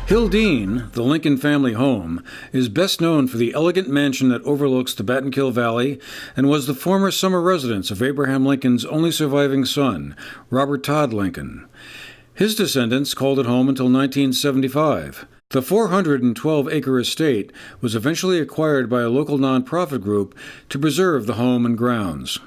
Hildene, the Lincoln family home, is best known for the elegant mansion that overlooks the Battenkill Valley and was the former summer residence of Abraham Lincoln's only surviving son, Robert Todd Lincoln. His descendants called it home until 1975. The 412-acre estate was eventually acquired by a local nonprofit group to preserve the home and grounds.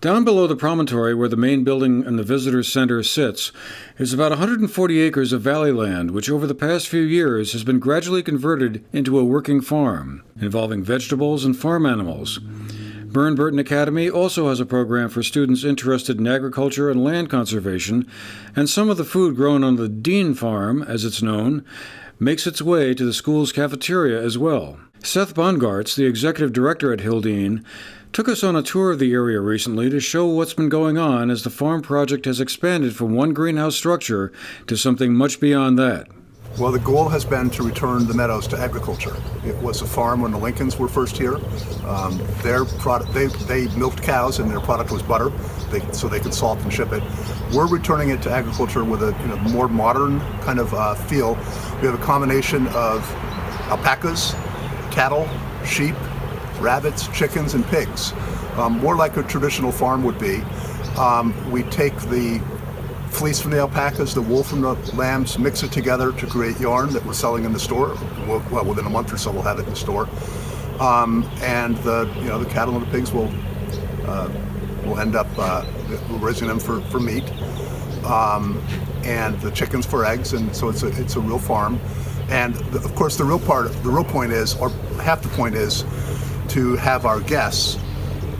Down below the promontory where the main building and the visitor center sits is about 140 acres of valley land, which over the past few years has been gradually converted into a working farm, involving vegetables and farm animals. Burton Academy also has a program for students interested in agriculture and land conservation, and some of the food grown on the Dene farm, as it's known, makes its way to the school's cafeteria as well. Seth Bongartz, the executive director at Hildene, took us on a tour of the area recently to show what's been going on as the farm project has expanded from one greenhouse structure to something much beyond that. Well, the goal has been to return the meadows to agriculture. It was a farm when the Lincolns were first here. Their product, they milked cows, and their product was butter, so they could salt and ship it. We're returning it to agriculture with a more modern kind of feel. We have a combination of alpacas, cattle, sheep, rabbits, chickens, and pigs. More like a traditional farm would be. We take the fleece from the alpacas, the wool from the lambs, mix it together to create yarn that we're selling in the store. Well, within a month or so, we'll have it in the store. And the cattle and the pigs will end up raising them for meat, and the chickens for eggs. And so it's a real farm. And of course, the real point is, or half the point is, to have our guests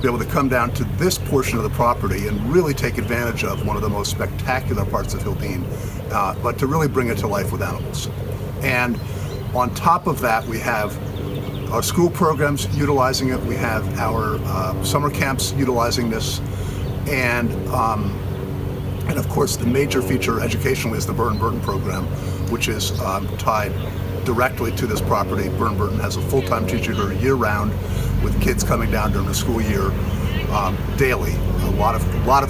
be able to come down to this portion of the property and really take advantage of one of the most spectacular parts of Hildene, but to really bring it to life with animals. And on top of that, we have our school programs utilizing it. We have our summer camps utilizing this, and of course the major feature educationally is the Burton program, which is tied directly to this property. Burton has a full-time teacher year-round, with kids coming down during the school year daily. A lot of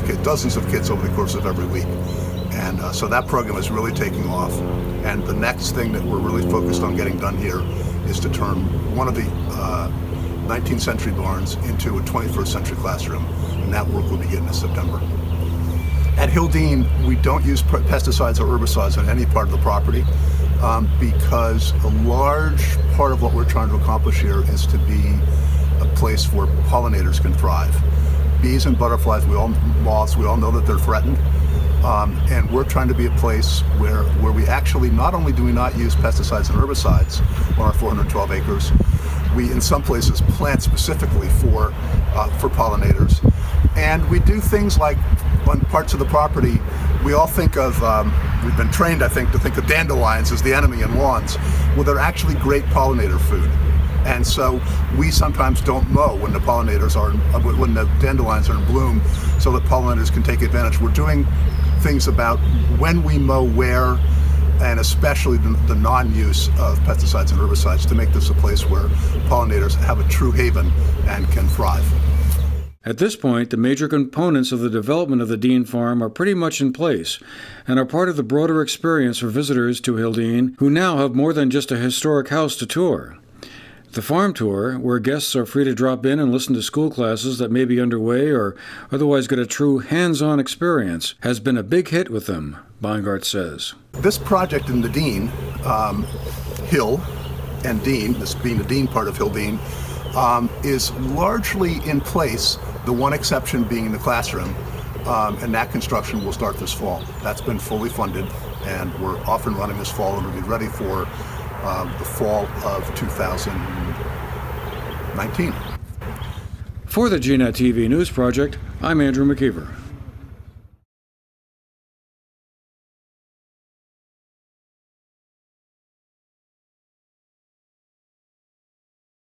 kids, dozens of kids over the course of every week, and so that program is really taking off. And the next thing that we're really focused on getting done here is to turn one of the 19th century barns into a 21st century classroom, and that work will begin this September. At Hildene, we don't use pesticides or herbicides on any part of the property, because a large part of what we're trying to accomplish here is to be a place where pollinators can thrive. Bees and butterflies, moths, we all know that they're threatened, and we're trying to be a place where we actually not only do we not use pesticides and herbicides on our 412 acres, we in some places plant specifically for pollinators, and we do things like on parts of the property. We all think of, we've been trained, I think, to think of dandelions as the enemy in lawns. Well, they're actually great pollinator food. And so we sometimes don't mow when when the dandelions are in bloom, so that pollinators can take advantage. We're doing things about when we mow where, and especially the non-use of pesticides and herbicides, to make this a place where pollinators have a true haven and can thrive. At this point, the major components of the development of the Dene farm are pretty much in place and are part of the broader experience for visitors to Hildene who now have more than just a historic house to tour. The farm tour, where guests are free to drop in and listen to school classes that may be underway or otherwise get a true hands-on experience, has been a big hit with them, Bongartz says. This project in the Dene, Hill and Dene, this being the Dene part of Hildene, is largely in place, the one exception being the classroom, and that construction will start this fall. That's been fully funded, and we're off and running this fall, and we'll be ready for the fall of 2019. For the GNAT-TV News Project, I'm Andrew McKeever.